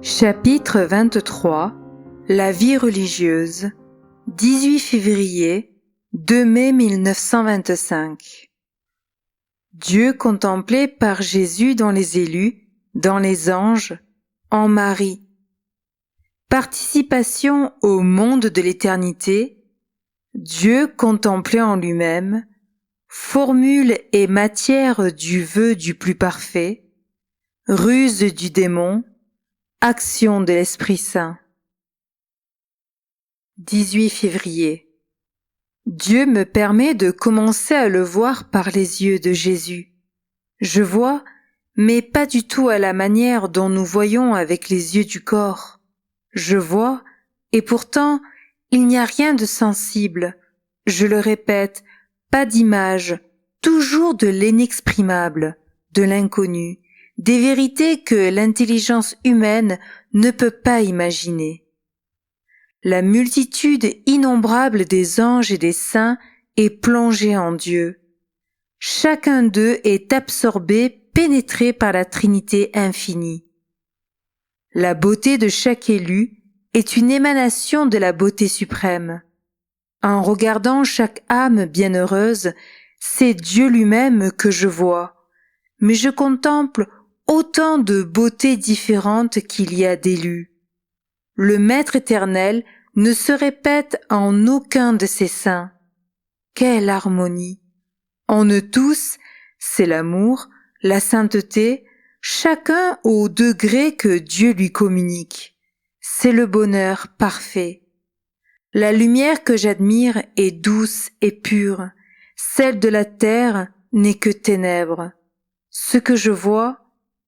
Chapitre 23 La vie religieuse 18 février 2 mai 1925 Dieu contemplé par Jésus dans les élus, dans les anges, en Marie. Participation au monde de l'éternité, Dieu contemplé en lui-même, formule et matière du vœu du plus parfait, ruse du démon, action de l'Esprit Saint. 18 février. Dieu me permet de commencer à le voir par les yeux de Jésus. Je vois, mais pas du tout à la manière dont nous voyons avec les yeux du corps. Je vois, et pourtant, il n'y a rien de sensible. Je le répète, pas d'image, toujours de l'inexprimable, de l'inconnu, des vérités que l'intelligence humaine ne peut pas imaginer. La multitude innombrable des anges et des saints est plongée en Dieu. Chacun d'eux est absorbé, pénétré par la Trinité infinie. La beauté de chaque élu est une émanation de la beauté suprême. En regardant chaque âme bienheureuse, c'est Dieu lui-même que je vois, mais je contemple autant de beautés différentes qu'il y a d'élus. Le Maître éternel ne se répète en aucun de ses saints. Quelle harmonie! En eux tous, c'est l'amour, la sainteté, chacun au degré que Dieu lui communique. C'est le bonheur parfait. La lumière que j'admire est douce et pure. Celle de la terre n'est que ténèbres. Ce que je vois,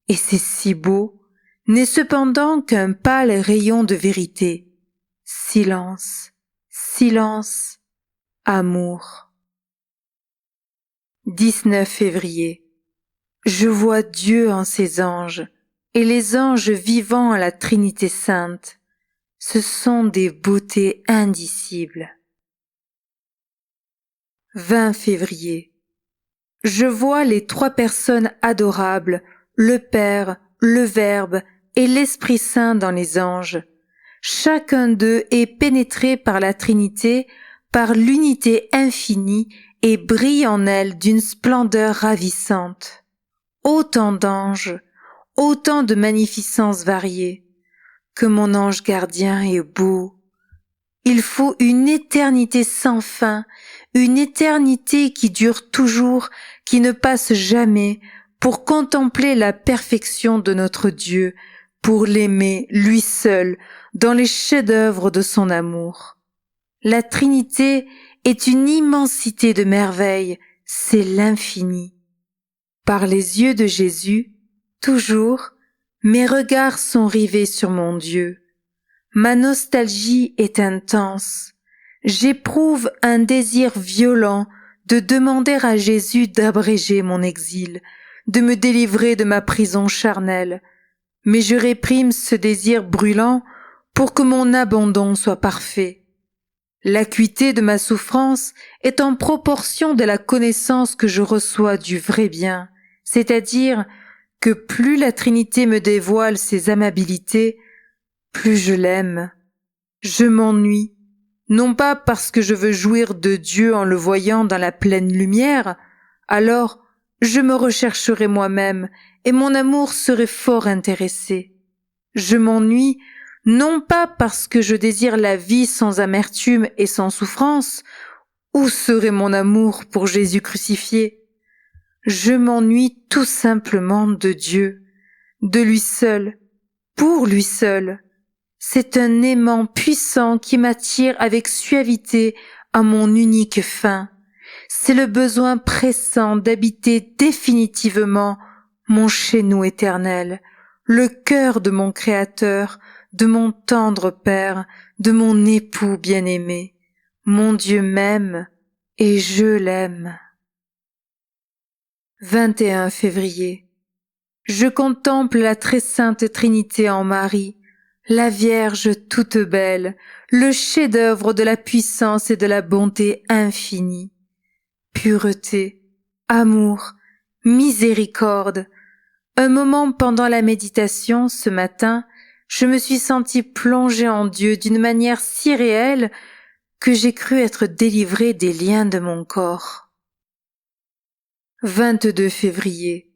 et c'est si beau, n'est cependant qu'un pâle rayon de vérité. Silence, silence, amour. 19 février. Je vois Dieu en ses anges, et les anges vivant à la Trinité sainte. Ce sont des beautés indicibles. 20 février. Je vois les trois personnes adorables, le Père, le Verbe et l'Esprit Saint dans les anges. Chacun d'eux est pénétré par la Trinité, par l'unité infinie et brille en elle d'une splendeur ravissante. Autant d'anges, autant de magnificences variées. Que mon ange gardien est beau. Il faut une éternité sans fin, une éternité qui dure toujours, qui ne passe jamais, pour contempler la perfection de notre Dieu, pour l'aimer, lui seul, dans les chefs-d'œuvre de son amour. La Trinité est une immensité de merveilles, c'est l'infini. Par les yeux de Jésus, toujours, mes regards sont rivés sur mon Dieu. Ma nostalgie est intense. J'éprouve un désir violent de demander à Jésus d'abréger mon exil, de me délivrer de ma prison charnelle. Mais je réprime ce désir brûlant pour que mon abandon soit parfait. L'acuité de ma souffrance est en proportion de la connaissance que je reçois du vrai bien, c'est-à-dire que plus la Trinité me dévoile ses amabilités, plus je l'aime. Je m'ennuie, non pas parce que je veux jouir de Dieu en le voyant dans la pleine lumière, alors je me rechercherai moi-même et mon amour serait fort intéressé. Je m'ennuie non pas parce que je désire la vie sans amertume et sans souffrance. Où serait mon amour pour Jésus crucifié? Je m'ennuie tout simplement de Dieu, de lui seul, pour lui seul. C'est un aimant puissant qui m'attire avec suavité à mon unique fin. C'est le besoin pressant d'habiter définitivement mon chez nous éternel, le cœur de mon Créateur, de mon tendre Père, de mon époux bien-aimé. Mon Dieu m'aime et je l'aime. 21 février. Je contemple la très sainte Trinité en Marie, la Vierge toute belle, le chef-d'œuvre de la puissance et de la bonté infinie. Pureté, amour, miséricorde. Un moment pendant la méditation, ce matin, je me suis sentie plongée en Dieu d'une manière si réelle que j'ai cru être délivrée des liens de mon corps. 22 février.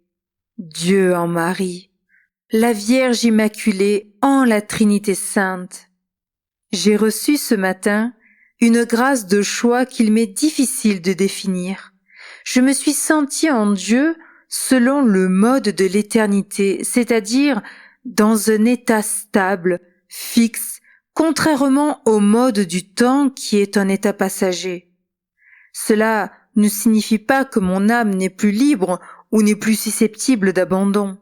Dieu en Marie, la Vierge Immaculée en la Trinité Sainte. J'ai reçu ce matin une grâce de choix qu'il m'est difficile de définir. Je me suis sentie en Dieu selon le mode de l'éternité, c'est-à-dire dans un état stable, fixe, contrairement au mode du temps qui est un état passager. Cela ne signifie pas que mon âme n'est plus libre ou n'est plus susceptible d'abandon.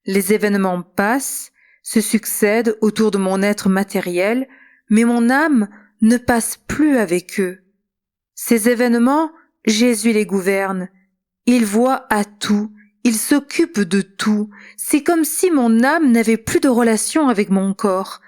Les événements passent, se succèdent autour de mon être matériel, mais mon âme ne passe plus avec eux. Ces événements, Jésus les gouverne. Il voit à tout, il s'occupe de tout. C'est comme si mon âme n'avait plus de relation avec mon corps.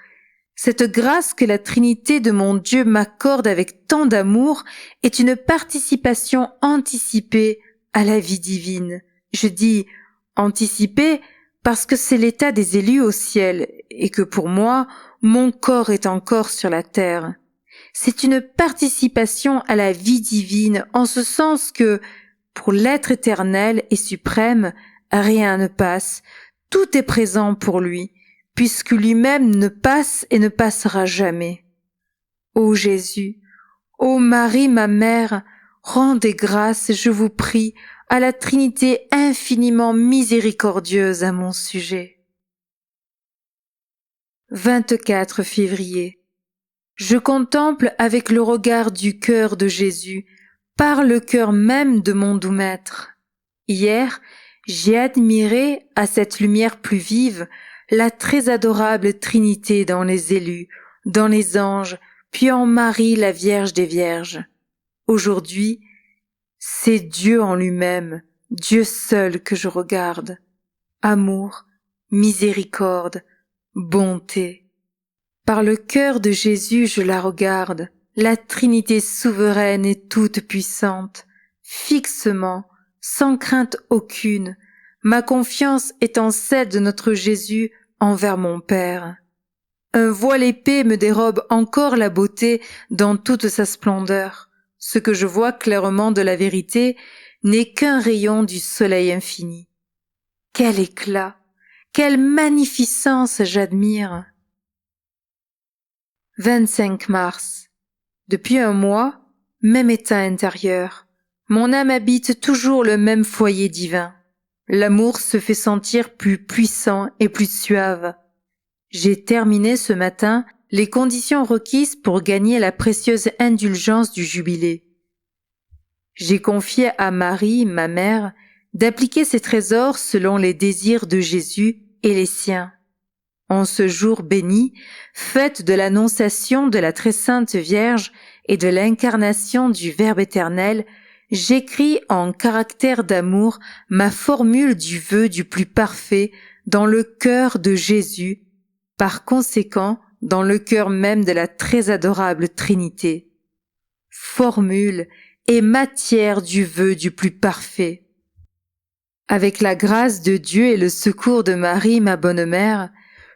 Cette grâce que la Trinité de mon Dieu m'accorde avec tant d'amour est une participation anticipée à la vie divine. Je dis anticipée parce que c'est l'état des élus au ciel et que pour moi, mon corps est encore sur la terre. C'est une participation à la vie divine en ce sens que, pour l'être éternel et suprême, rien ne passe, tout est présent pour lui, puisque lui-même ne passe et ne passera jamais. Ô Jésus, ô Marie ma mère, rendez grâce, je vous prie, à la Trinité infiniment miséricordieuse à mon sujet. 24 février. Je contemple avec le regard du cœur de Jésus, par le cœur même de mon doux maître. Hier, j'ai admiré, à cette lumière plus vive, la très adorable Trinité dans les élus, dans les anges, puis en Marie la Vierge des Vierges. Aujourd'hui, c'est Dieu en lui-même, Dieu seul que je regarde. Amour, miséricorde, bonté. Par le cœur de Jésus je la regarde, la Trinité souveraine et toute puissante, fixement, sans crainte aucune, ma confiance est en celle de notre Jésus envers mon Père. Un voile épais me dérobe encore la beauté dans toute sa splendeur. Ce que je vois clairement de la vérité n'est qu'un rayon du soleil infini. Quel éclat, quelle magnificence j'admire! 25 mars. Depuis un mois, même état intérieur. Mon âme habite toujours le même foyer divin. L'amour se fait sentir plus puissant et plus suave. J'ai terminé ce matin les conditions requises pour gagner la précieuse indulgence du jubilé. J'ai confié à Marie, ma mère, d'appliquer ses trésors selon les désirs de Jésus et les siens. En ce jour béni, fête de l'annonciation de la très sainte Vierge et de l'incarnation du Verbe éternel, j'écris en caractère d'amour ma formule du vœu du plus parfait dans le cœur de Jésus, par conséquent dans le cœur même de la très adorable Trinité. Formule et matière du vœu du plus parfait. Avec la grâce de Dieu et le secours de Marie, ma bonne mère,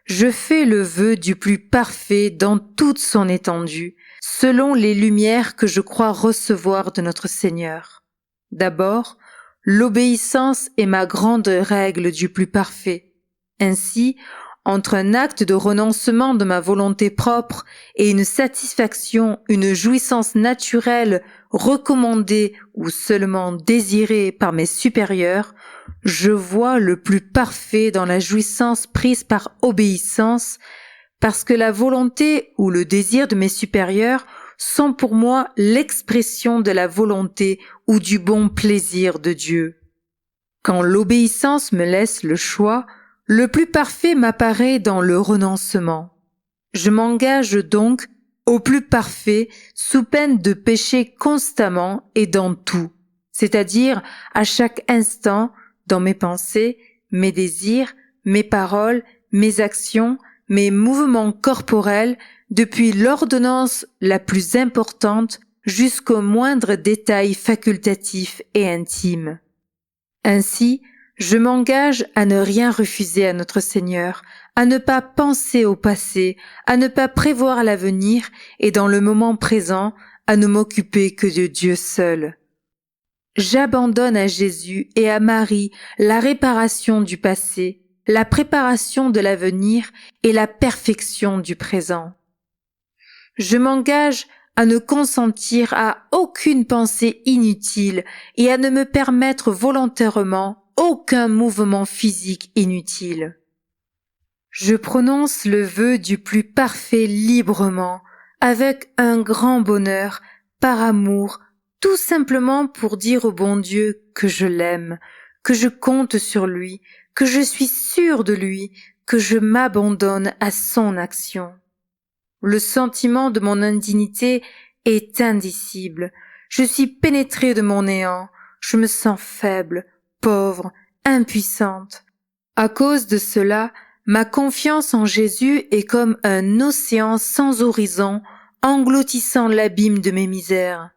je fais le vœu du plus parfait dans toute son étendue, selon les lumières que je crois recevoir de notre Seigneur. D'abord, l'obéissance est ma grande règle du plus parfait. Ainsi, entre un acte de renoncement de ma volonté propre et une satisfaction, une jouissance naturelle recommandée ou seulement désirée par mes supérieurs, je vois le plus parfait dans la jouissance prise par obéissance, parce que la volonté ou le désir de mes supérieurs sont pour moi l'expression de la volonté ou du bon plaisir de Dieu. Quand l'obéissance me laisse le choix, le plus parfait m'apparaît dans le renoncement. Je m'engage donc au plus parfait sous peine de pécher constamment et dans tout, c'est-à-dire à chaque instant, dans mes pensées, mes désirs, mes paroles, mes actions, mes mouvements corporels, depuis l'ordonnance la plus importante jusqu'au moindre détail facultatif et intime. Ainsi, je m'engage à ne rien refuser à notre Seigneur, à ne pas penser au passé, à ne pas prévoir l'avenir et dans le moment présent, à ne m'occuper que de Dieu seul. J'abandonne à Jésus et à Marie la réparation du passé, la préparation de l'avenir et la perfection du présent. Je m'engage à ne consentir à aucune pensée inutile et à ne me permettre volontairement aucun mouvement physique inutile. Je prononce le vœu du plus parfait librement, avec un grand bonheur, par amour, tout simplement pour dire au bon Dieu que je l'aime, que je compte sur lui, que je suis sûre de lui, que je m'abandonne à son action. Le sentiment de mon indignité est indicible. Je suis pénétrée de mon néant. Je me sens faible, pauvre, impuissante. À cause de cela, ma confiance en Jésus est comme un océan sans horizon, engloutissant l'abîme de mes misères.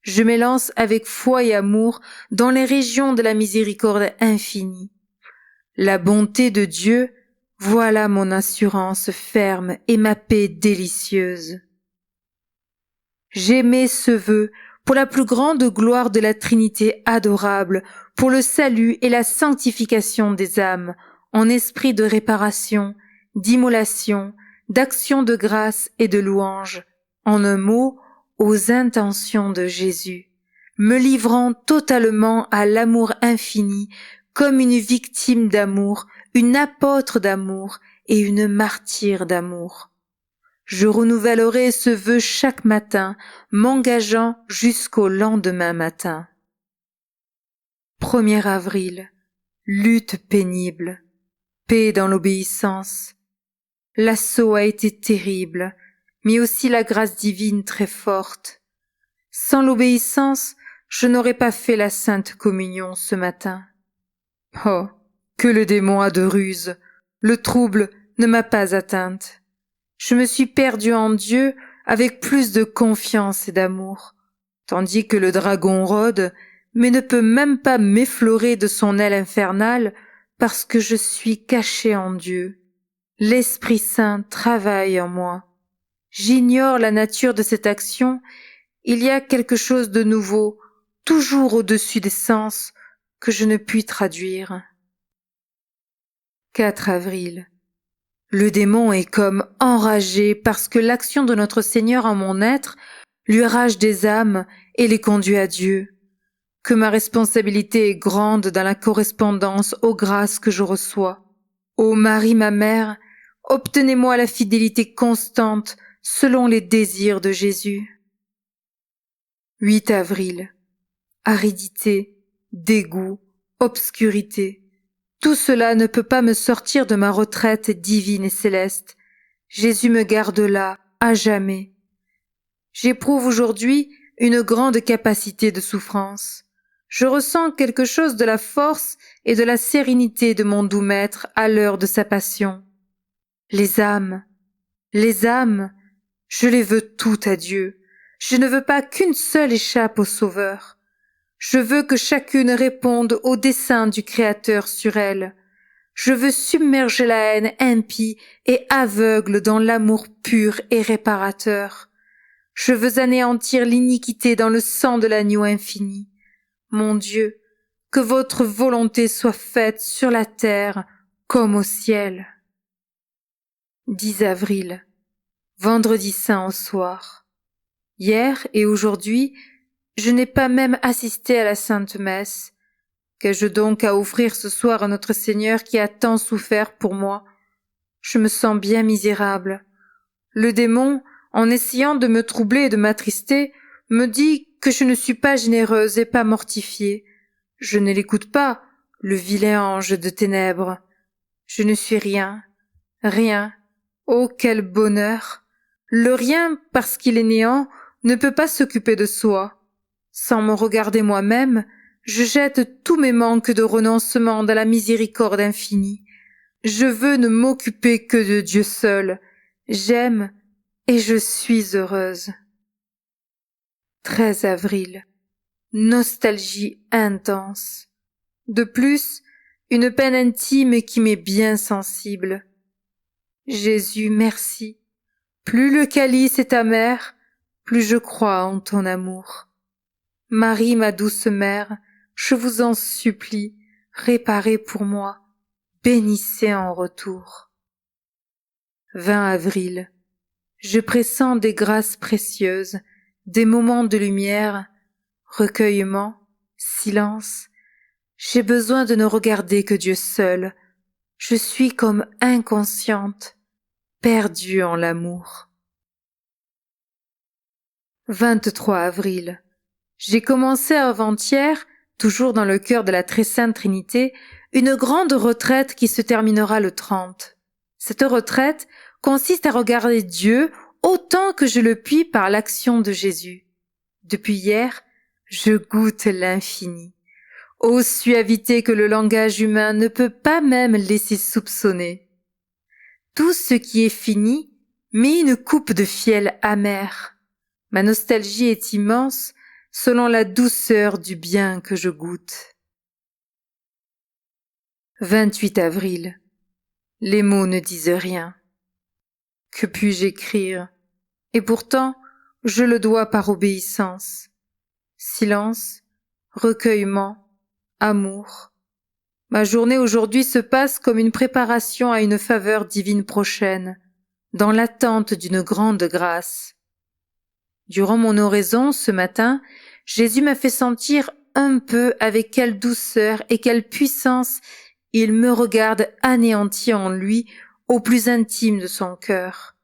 Je m'élance avec foi et amour dans les régions de la miséricorde infinie. La bonté de Dieu, voilà mon assurance ferme et ma paix délicieuse. J'émets ce vœu pour la plus grande gloire de la Trinité adorable, pour le salut et la sanctification des âmes, en esprit de réparation, d'immolation, d'action de grâce et de louange, en un mot, aux intentions de Jésus, me livrant totalement à l'amour infini, comme une victime d'amour, une apôtre d'amour et une martyre d'amour. Je renouvellerai ce vœu chaque matin, m'engageant jusqu'au lendemain matin. 1er avril, lutte pénible, paix dans l'obéissance. L'assaut a été terrible, mais aussi la grâce divine très forte. Sans l'obéissance, je n'aurais pas fait la sainte communion ce matin. Oh, que le démon a de ruse! Le trouble ne m'a pas atteinte. Je me suis perdue en Dieu avec plus de confiance et d'amour, tandis que le dragon rôde, mais ne peut même pas m'effleurer de son aile infernale parce que je suis cachée en Dieu. L'Esprit Saint travaille en moi. J'ignore la nature de cette action. Il y a quelque chose de nouveau, toujours au-dessus des sens, que je ne puis traduire. 4 avril. Le démon est comme enragé parce que l'action de notre Seigneur en mon être lui arrache des âmes et les conduit à Dieu. Que ma responsabilité est grande dans la correspondance aux grâces que je reçois. Ô Marie, ma mère, obtenez-moi la fidélité constante selon les désirs de Jésus. 8 avril. Aridité, dégoût, obscurité. Tout cela ne peut pas me sortir de ma retraite divine et céleste. Jésus me garde là, à jamais. J'éprouve aujourd'hui une grande capacité de souffrance. Je ressens quelque chose de la force et de la sérénité de mon doux maître à l'heure de sa passion. Les âmes, je les veux toutes à Dieu. Je ne veux pas qu'une seule échappe au Sauveur. Je veux que chacune réponde au dessein du Créateur sur elle. Je veux submerger la haine impie et aveugle dans l'amour pur et réparateur. Je veux anéantir l'iniquité dans le sang de l'agneau infini. Mon Dieu, que votre volonté soit faite sur la terre comme au ciel. 10 avril, vendredi saint au soir. Hier et aujourd'hui, je n'ai pas même assisté à la Sainte Messe. Qu'ai-je donc à offrir ce soir à notre Seigneur qui a tant souffert pour moi? Je me sens bien misérable. Le démon, en essayant de me troubler et de m'attrister, me dit que je ne suis pas généreuse et pas mortifiée. Je ne l'écoute pas, le vilain ange de ténèbres. Je ne suis rien, rien. Oh, quel bonheur! Le rien, parce qu'il est néant, ne peut pas s'occuper de soi. Sans me regarder moi-même, je jette tous mes manques de renoncement dans la miséricorde infinie. Je veux ne m'occuper que de Dieu seul. J'aime et je suis heureuse. 13 avril. Nostalgie intense. De plus, une peine intime qui m'est bien sensible. Jésus, merci. Plus le calice est amer, plus je crois en ton amour. Marie, ma douce mère, je vous en supplie, réparez pour moi, bénissez en retour. 20 avril. Je pressens des grâces précieuses, des moments de lumière, recueillement, silence. J'ai besoin de ne regarder que Dieu seul. Je suis comme inconsciente, perdue en l'amour. 23 avril. J'ai commencé avant-hier, toujours dans le cœur de la très sainte Trinité, une grande retraite qui se terminera le 30. Cette retraite consiste à regarder Dieu autant que je le puis par l'action de Jésus. Depuis hier, je goûte l'infini. Ô suavité que le langage humain ne peut pas même laisser soupçonner. Tout ce qui est fini met une coupe de fiel amer. Ma nostalgie est immense selon la douceur du bien que je goûte. 28 avril. Les mots ne disent rien. Que puis-je écrire? Et pourtant, je le dois par obéissance. Silence, recueillement, amour. Ma journée aujourd'hui se passe comme une préparation à une faveur divine prochaine, dans l'attente d'une grande grâce. Durant mon oraison, ce matin, Jésus m'a fait sentir un peu avec quelle douceur et quelle puissance il me regarde anéanti en lui au plus intime de son cœur.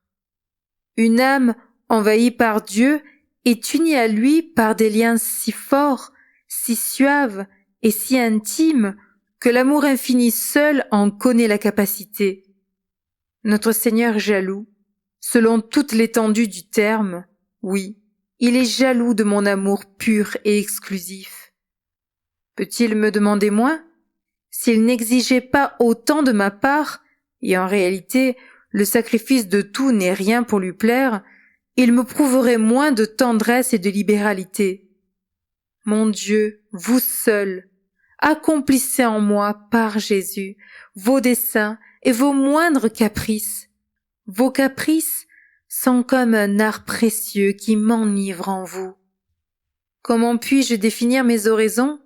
Une âme envahie par Dieu est unie à lui par des liens si forts, si suaves et si intimes que l'amour infini seul en connaît la capacité. Notre Seigneur est jaloux, selon toute l'étendue du terme, oui, il est jaloux de mon amour pur et exclusif. Peut-il me demander moins? S'il n'exigeait pas autant de ma part, et en réalité, le sacrifice de tout n'est rien pour lui plaire, il me prouverait moins de tendresse et de libéralité. Mon Dieu, vous seul, accomplissez en moi, par Jésus, vos desseins et vos moindres caprices. Vos caprices sont comme un art précieux qui m'enivre en vous. Comment puis-je définir mes oraisons?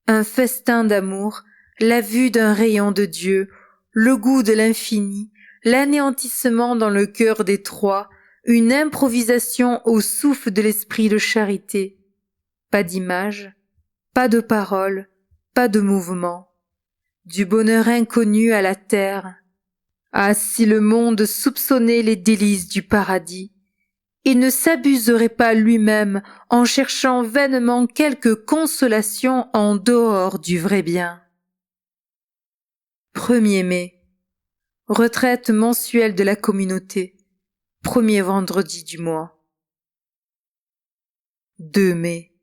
Un festin d'amour, la vue d'un rayon de Dieu, le goût de l'infini, l'anéantissement dans le cœur des trois, une improvisation au souffle de l'esprit de charité. Pas d'image, pas de parole, pas de mouvement. Du bonheur inconnu à la terre. Ah, si le monde soupçonnait les délices du paradis, il ne s'abuserait pas lui-même en cherchant vainement quelque consolation en dehors du vrai bien. 1er mai. Retraite mensuelle de la communauté. Premier vendredi du mois. 2 mai.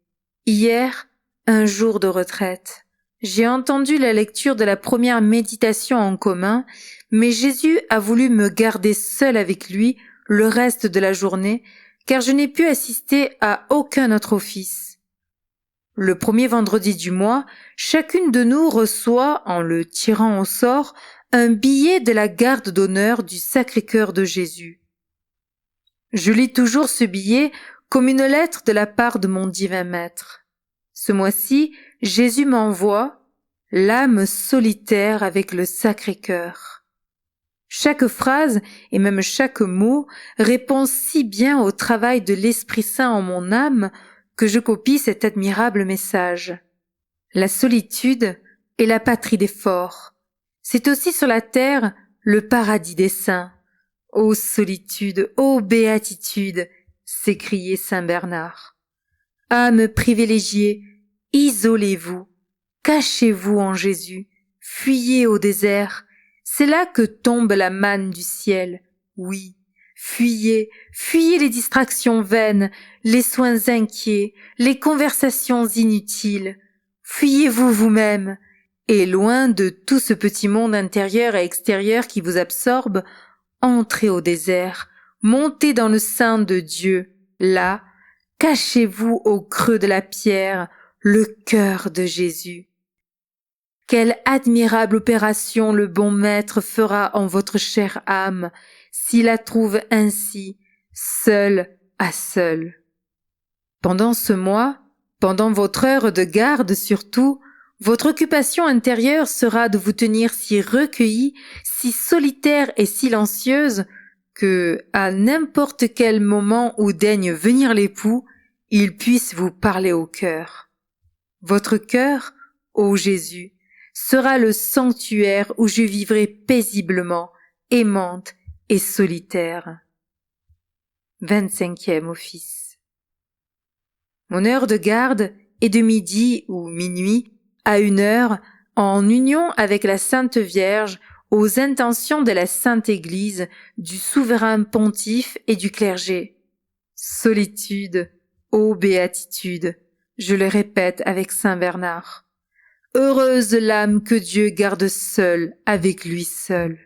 Hier, un jour de retraite. J'ai entendu la lecture de la première méditation en commun, mais Jésus a voulu me garder seul avec lui le reste de la journée, car je n'ai pu assister à aucun autre office. Le premier vendredi du mois, chacune de nous reçoit, en le tirant au sort, un billet de la garde d'honneur du Sacré-Cœur de Jésus. Je lis toujours ce billet comme une lettre de la part de mon divin maître. Ce mois-ci, Jésus m'envoie l'âme solitaire avec le Sacré-Cœur. Chaque phrase et même chaque mot répond si bien au travail de l'Esprit Saint en mon âme que je copie cet admirable message. La solitude est la patrie des forts. C'est aussi sur la terre le paradis des saints. Ô solitude, ô béatitude, s'écriait saint Bernard. Âme privilégiée, isolez-vous, cachez-vous en Jésus, fuyez au désert, c'est là que tombe la manne du ciel, oui, fuyez, fuyez les distractions vaines, les soins inquiets, les conversations inutiles, fuyez-vous vous-même, et loin de tout ce petit monde intérieur et extérieur qui vous absorbe, entrez au désert, montez dans le sein de Dieu, là, cachez-vous au creux de la pierre, le cœur de Jésus. Quelle admirable opération le bon maître fera en votre chère âme, s'il la trouve ainsi, seule à seule. Pendant ce mois, pendant votre heure de garde surtout, votre occupation intérieure sera de vous tenir si recueillie, si solitaire et silencieuse, que, à n'importe quel moment où daigne venir l'époux, il puisse vous parler au cœur. Votre cœur, ô Jésus, sera le sanctuaire où je vivrai paisiblement, aimante et solitaire. 25e office. Mon heure de garde est de midi ou minuit à 1 heure, en union avec la Sainte Vierge, aux intentions de la Sainte Église, du souverain pontife et du clergé. Solitude, ô béatitude, je le répète avec saint Bernard. Heureuse l'âme que Dieu garde seule avec lui seul.